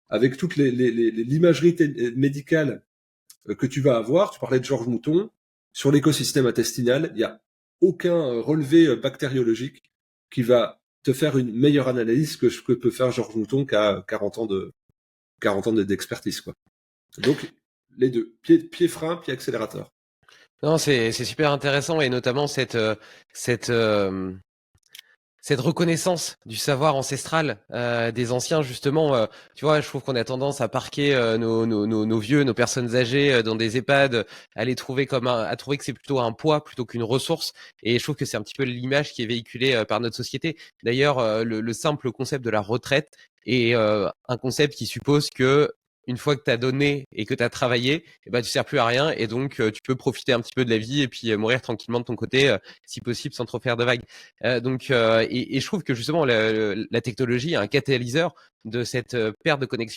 avec toute l'imagerie médicale que tu vas avoir. Tu parlais de Georges Mouton. Sur l'écosystème intestinal, il n'y a aucun relevé bactériologique qui va te faire une meilleure analyse que ce que peut faire Georges Mouton qui a 40 ans d'expertise, quoi. Donc, les deux. Pied frein, pied accélérateur. Non, c'est super intéressant et notamment cette cette reconnaissance du savoir ancestral des anciens, justement. Tu vois, je trouve qu'on a tendance à parquer nos vieux, nos personnes âgées dans des EHPAD, à les trouver à trouver que c'est plutôt un poids plutôt qu'une ressource. Et je trouve que c'est un petit peu l'image qui est véhiculée par notre société. D'ailleurs, le simple concept de la retraite est un concept qui suppose que une fois que tu as donné et que tu as travaillé, eh ben, tu sers plus à rien et donc tu peux profiter un petit peu de la vie et puis mourir tranquillement de ton côté, si possible, sans trop faire de vagues. Et je trouve que justement la technologie est un catalyseur de cette perte de connexion